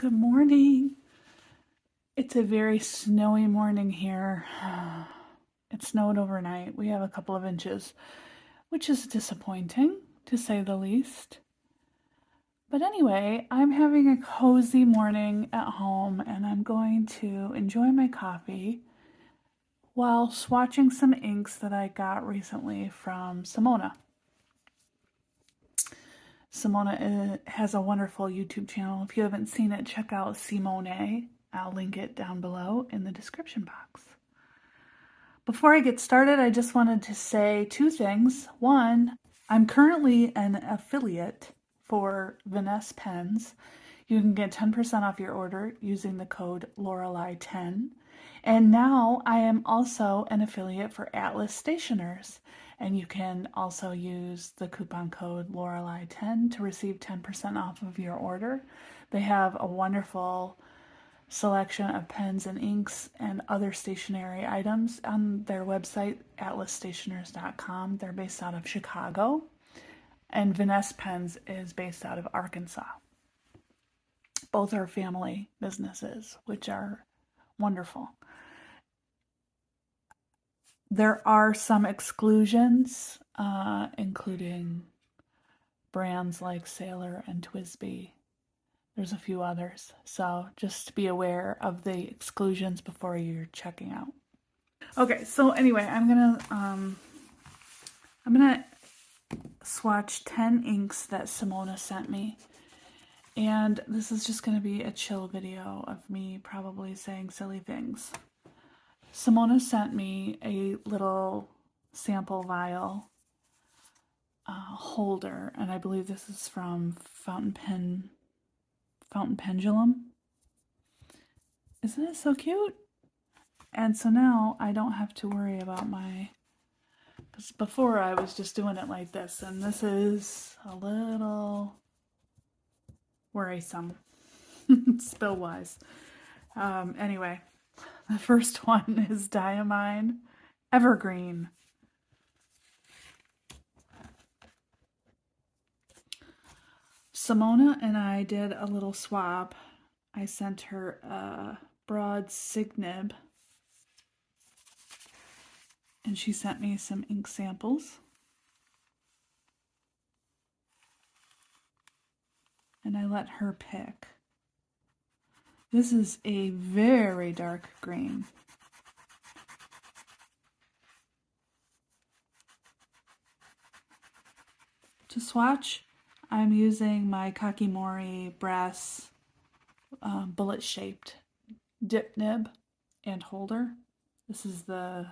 Good morning. It's a very snowy morning here. It snowed overnight. We have a couple of inches, which is disappointing, to say the least. But anyway, I'm having a cozy morning at home and I'm going to enjoy my coffee while swatching some inks that I got recently from Simone. Simone has a wonderful YouTube channel. If you haven't seen it, check out Seemownay. I'll link it down below in the description box. Before I get started, I just wanted to say two things. One, I'm currently an affiliate for Vanessa Pens. You can get 10% off your order using the code Lorelei10. And now I am also an affiliate for Atlas Stationers. And you can also use the coupon code Lorelei10 to receive 10% off of your order. They have a wonderful selection of pens and inks and other stationery items on their website, atlasstationers.com. They're based out of Chicago, and Vanessa Pens is based out of Arkansas. Both are family businesses, which are wonderful. There are some exclusions, including brands like Sailor and TWSBI. There's a few others, so just be aware of the exclusions before you're checking out. Okay, so anyway, I'm gonna swatch 10 inks that Simone sent me, and this is just gonna be a chill video of me probably saying silly things. Simone sent me a little sample vial holder, and I believe this is from Fountain Pendulum. Isn't it so cute? And so now I don't have to worry about because before I was just doing it like this, and this is a little worrisome, spill-wise. Anyway, the first one is Diamine Evergreen. Simone and I did a little swap. I sent her a Broad SIG nib, and she sent me some ink samples. And I let her pick. This is a very dark green. To swatch, I'm using my Kakimori brass bullet-shaped dip nib and holder. This is the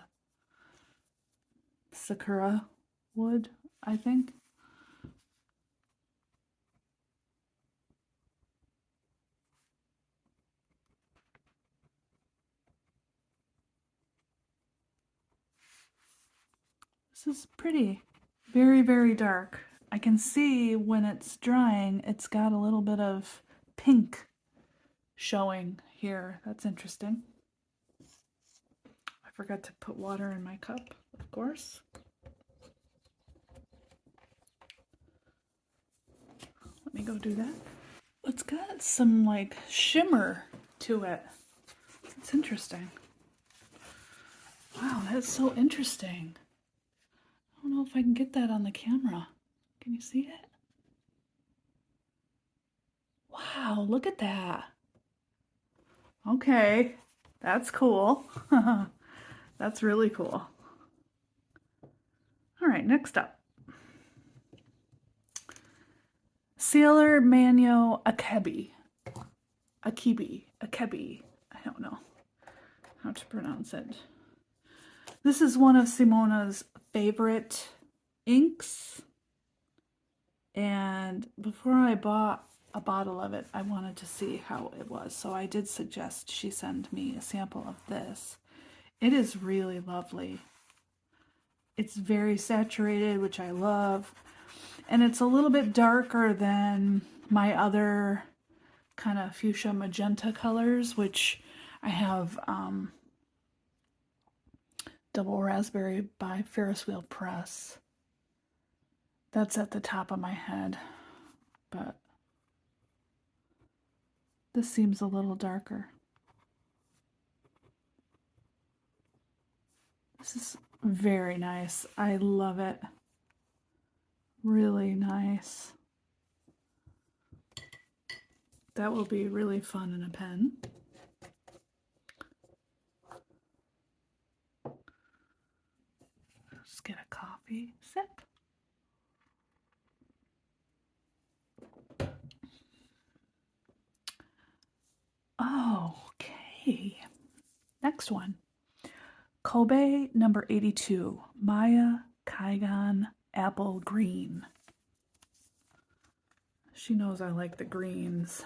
Sakura wood, I think. This is pretty. Very, very dark. I can see when it's drying, it's got a little bit of pink showing here. That's interesting. I forgot to put water in my cup, of course. Let me go do that. It's got some like shimmer to it. It's interesting. Wow, that's so interesting. I don't know if I can get that on the camera. Can you see it? Wow, look at that. Okay, that's cool. That's really cool. All right, next up. Sailor Manyo Akebi. Akebi. I don't know how to pronounce it. This is one of Simone's favorite inks. And before I bought a bottle of it, I wanted to see how it was. So I did suggest she send me a sample of this. It is really lovely. It's very saturated, which I love. And it's a little bit darker than my other kind of fuchsia magenta colors, which I have Double Raspberry by Ferris Wheel Press. That's at the top of my head, but This seems a little darker. This is very nice. I love it. Really nice. That will be really fun in a pen. Let's get a coffee sip. Okay. Next one. Kobe number 82. Maya Kaigan Apple Green. She knows I like the greens.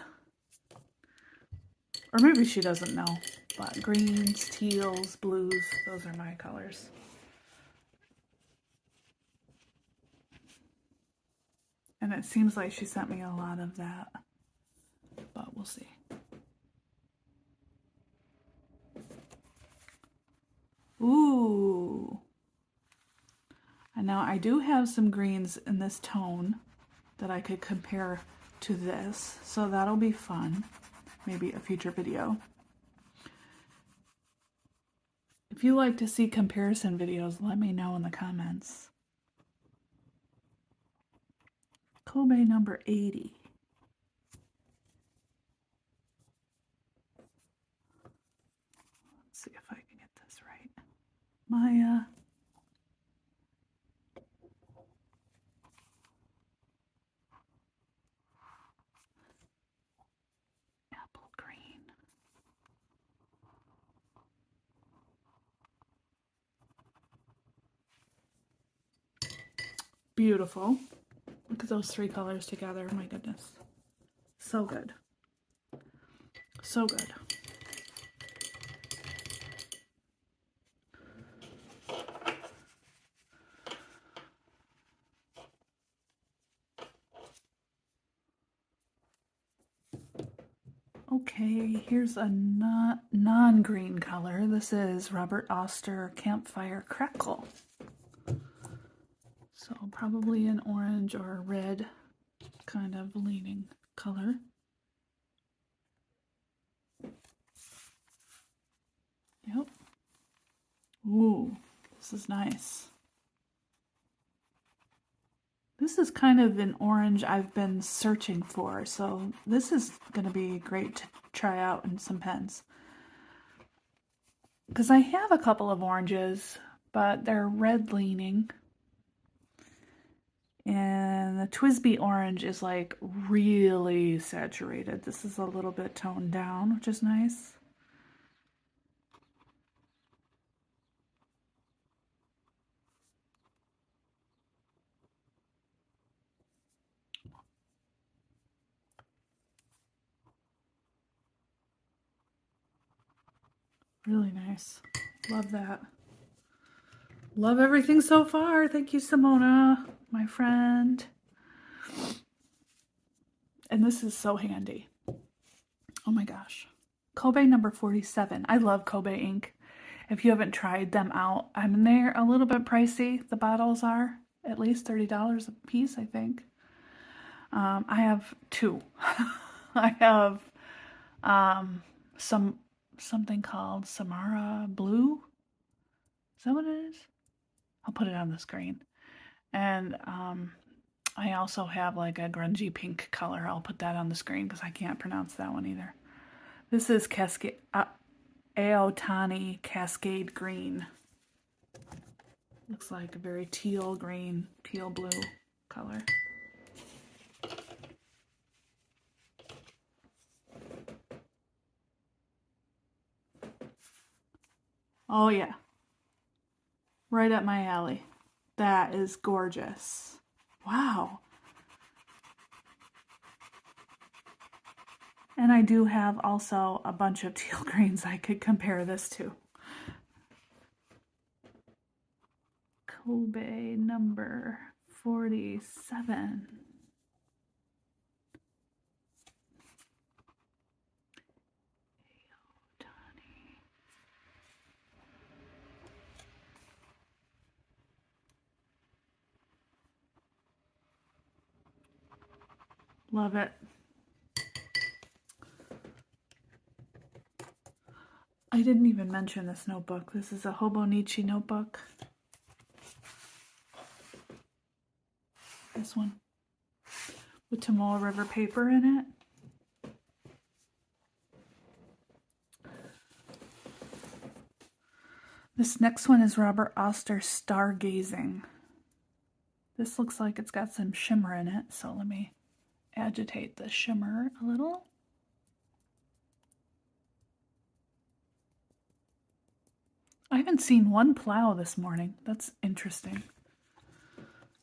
Or maybe she doesn't know. But greens, teals, blues, those are my colors. And it seems like she sent me a lot of that. But we'll see. Ooh. And now I do have some greens in this tone that I could compare to this. So that'll be fun. Maybe a future video. If you like to see comparison videos, let me know in the comments. Kobe number 80. Let's see if I can get this right. Maya. Apple green. Beautiful. Look at those three colors together. My goodness. So good. So good. Okay, here's a non-green color. This is Robert Oster Campfire Crackle. So probably an orange or a red kind of leaning color. Yep. Ooh, this is nice. This is kind of an orange I've been searching for, so this is going to be great to try out in some pens. Because I have a couple of oranges, but they're red leaning. And the Twisby orange is like really saturated. This is a little bit toned down, which is nice. Really nice. Love that. Love everything so far. Thank you, Simone, my friend. And this is so handy. Oh my gosh. Kobe number 47. I love Kobe ink. If you haven't tried them out, I mean, they're a little bit pricey. The bottles are at least $30 a piece, I think. I have two. I have something called Samara Blue. Is that what it is? I'll put it on the screen. And I also have like a grungy pink color. I'll put that on the screen because I can't pronounce that one either. This is Cascade Aotani Cascade Green. Looks like a very teal green, teal blue color. Oh yeah. Right up my alley. That is gorgeous. Wow. And I do have also a bunch of teal greens I could compare this to. Kobe number 47. Love it. didn't even mention this notebook. This is a Hobonichi notebook. This one with Tomoe River paper in it. This next one is Robert Oster Stargazing. This looks like it's got some shimmer in it, so let me agitate the shimmer a little. I haven't seen one plow this morning. That's interesting.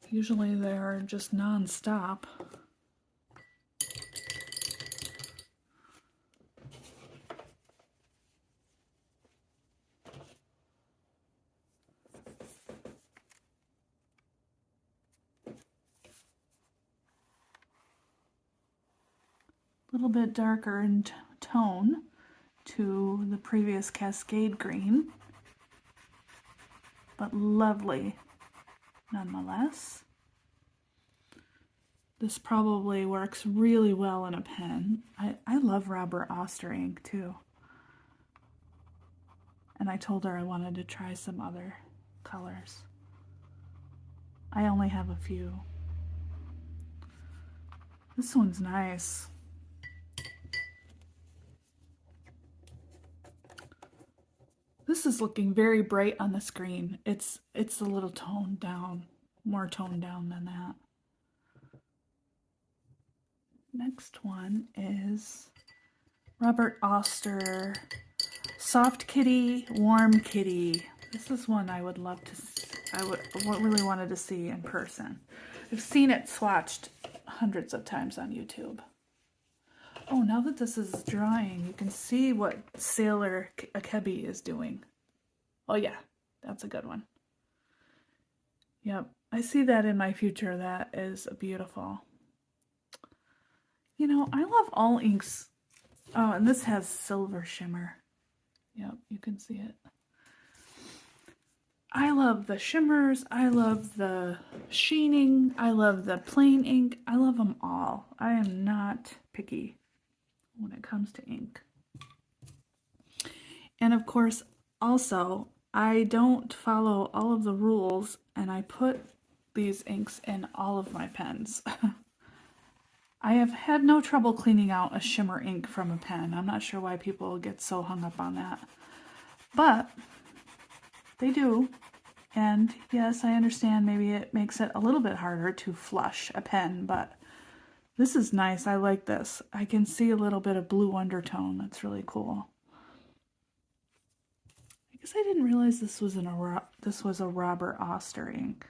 Usually they're just non-stop. A little bit darker in tone to the previous Cascade Green, but lovely nonetheless. This probably works really well in a pen. I love Robert Oster ink too. And I told her I wanted to try some other colors. I only have a few. This one's nice. This is looking very bright on the screen. It's a little toned down, more toned down than that. Next one is Robert Oster Soft Kitty, Warm Kitty. This is one I would love to, really wanted to see in person. I've seen it swatched hundreds of times on YouTube. Oh, now that this is drying, you can see what Sailor Akebi is doing. Oh yeah, that's a good one. Yep, I see that in my future. That is beautiful. You know, I love all inks. Oh, and this has silver shimmer. Yep, you can see it. I love the shimmers. I love the sheening. I love the plain ink. I love them all. I am not picky when it comes to ink. And of course, also, I don't follow all of the rules, and I put these inks in all of my pens. I have had no trouble cleaning out a shimmer ink from a pen. I'm not sure why people get so hung up on that. But they do. And yes, I understand maybe it makes it a little bit harder to flush a pen, but this is nice. I like this. I can see a little bit of blue undertone. That's really cool. I guess I didn't realize this was a Robert Oster ink.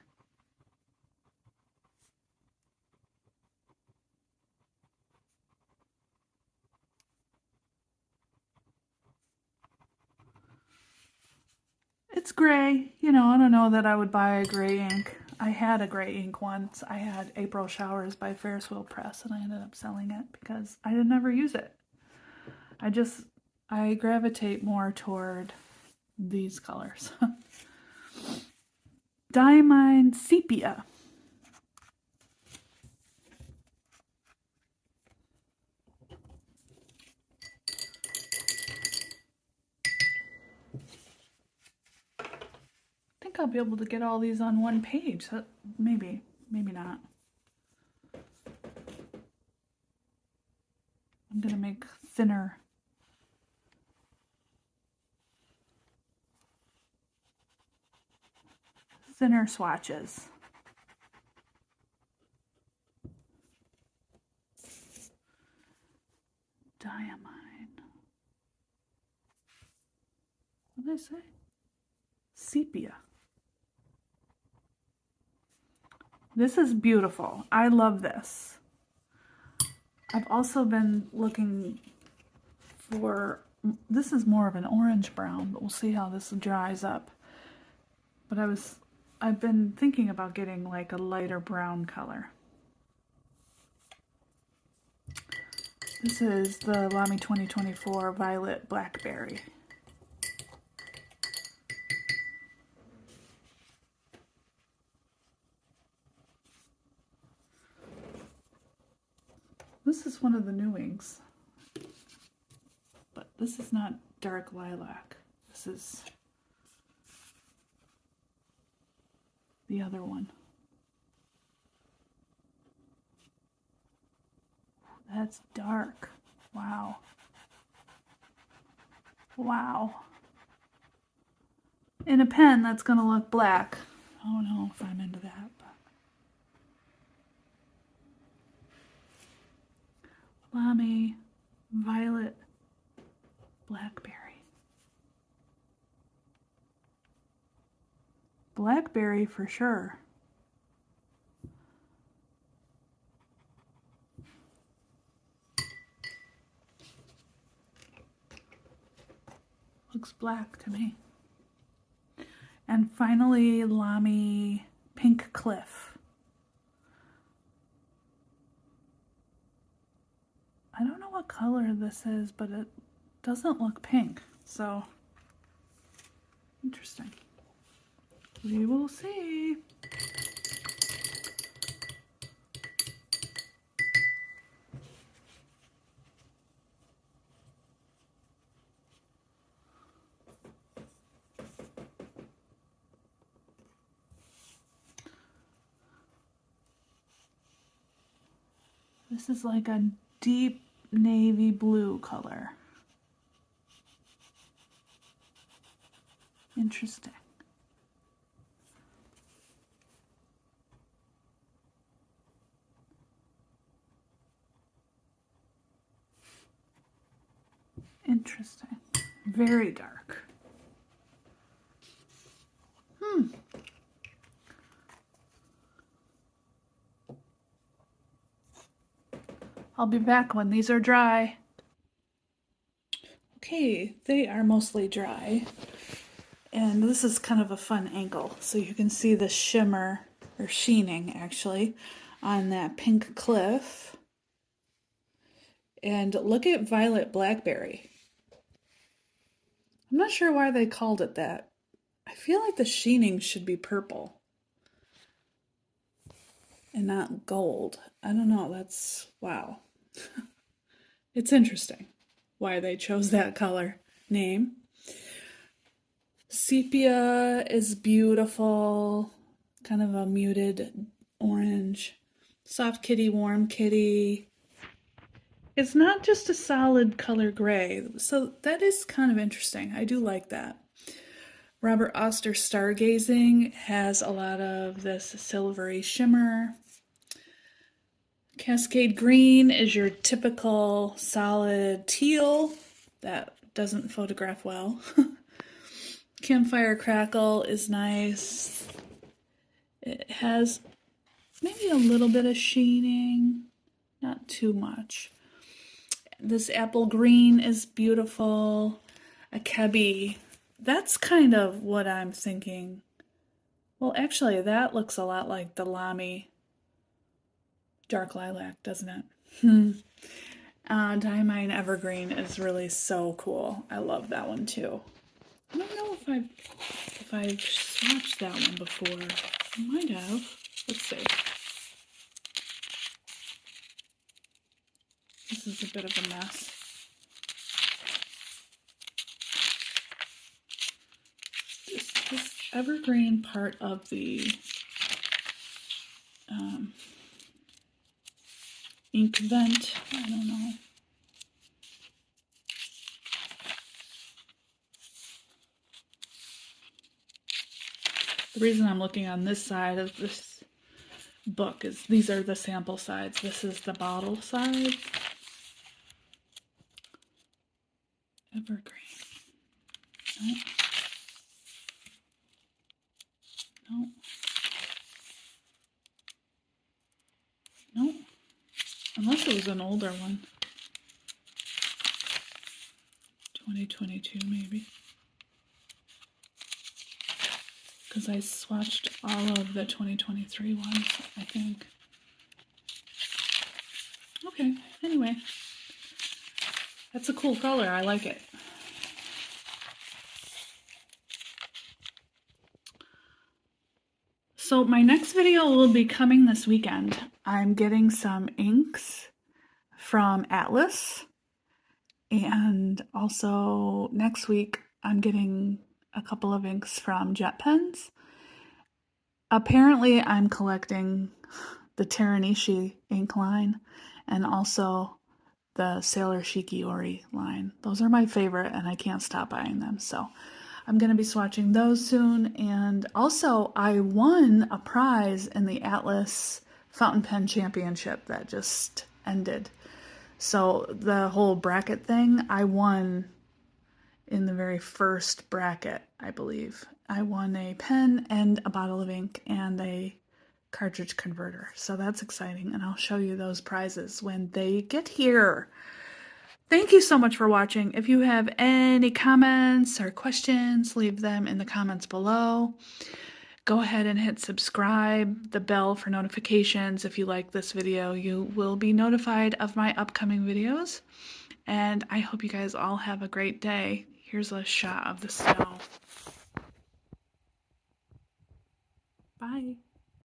It's gray. You know, I don't know that I would buy a gray ink. I had a gray ink once. I had April Showers by Ferris Wheel Press, and I ended up selling it because I didn't ever use it. I gravitate more toward these colors. Diamine Sepia. I think I'll be able to get all these on one page. Maybe not. I'm going to make thinner swatches. Diamine. What did I say? Sepia. This is beautiful. I love this. I've also been looking for, this is more of an orange brown, but we'll see how this dries up. But I've been thinking about getting like a lighter brown color. This is the Lamy 2024 Violet Blackberry. This is one of the new inks, but this is not dark lilac. This is the other one. That's dark. Wow. Wow. In a pen, that's going to look black. I don't know if I'm into that. But Lamy, violet, blackberry. Blackberry for sure. Looks black to me. And finally, Lamy Pink Cliff. I don't know what color this is, but it doesn't look pink. So, interesting. We will see. This is like a deep navy blue color. Interesting. Interesting. Very dark. I'll be back when these are dry. Okay, they are mostly dry. And this is kind of a fun angle. So you can see the shimmer, or sheening actually, on that pink cliff. And look at violet blackberry. I'm not sure why they called it that. I feel like the sheening should be purple and not gold. I don't know, that's, wow. It's interesting why they chose that color name. Sepia is beautiful, kind of a muted orange. Soft kitty, warm kitty. It's not just a solid color gray, so that is kind of interesting. I do like that. Robert Oster Stargazing has a lot of this silvery shimmer. Cascade Green is your typical solid teal that doesn't photograph well. Campfire Crackle is nice. It has maybe a little bit of sheening, not too much. This apple green is beautiful. Akebi, that's kind of what I'm thinking. Well, actually, that looks a lot like the Lamy Dark Lilac, doesn't it? Diamine Evergreen is really so cool. I love that one too. I don't know if I've swatched that one before. I might have. Let's see. This is a bit of a mess. This evergreen part of the ink vent, I don't know. The reason I'm looking on this side of this book is these are the sample sides. This is the bottle side. Evergreen. No. No. No. Unless it was an older one. 2022 maybe. Because I swatched all of the 2023 ones, I think. Okay, anyway. That's a cool color, I like it. So my next video will be coming this weekend. I'm getting some inks from Atlas. And also next week I'm getting a couple of inks from Jet Pens. Apparently, I'm collecting the Teranishi ink line and also the Sailor Shikiori line. Those are my favorite, and I can't stop buying them. So I'm going to be swatching those soon. And also, I won a prize in the Atlas Fountain Pen Championship that just ended. So the whole bracket thing, I won in the very first bracket, I believe. I won a pen and a bottle of ink and a cartridge converter. So that's exciting, and I'll show you those prizes when they get here. Thank you so much for watching. If you have any comments or questions, leave them in the comments below. Go ahead and hit subscribe, the bell for notifications. If you like this video, you will be notified of my upcoming videos. And I hope you guys all have a great day. Here's a shot of the snow. Bye.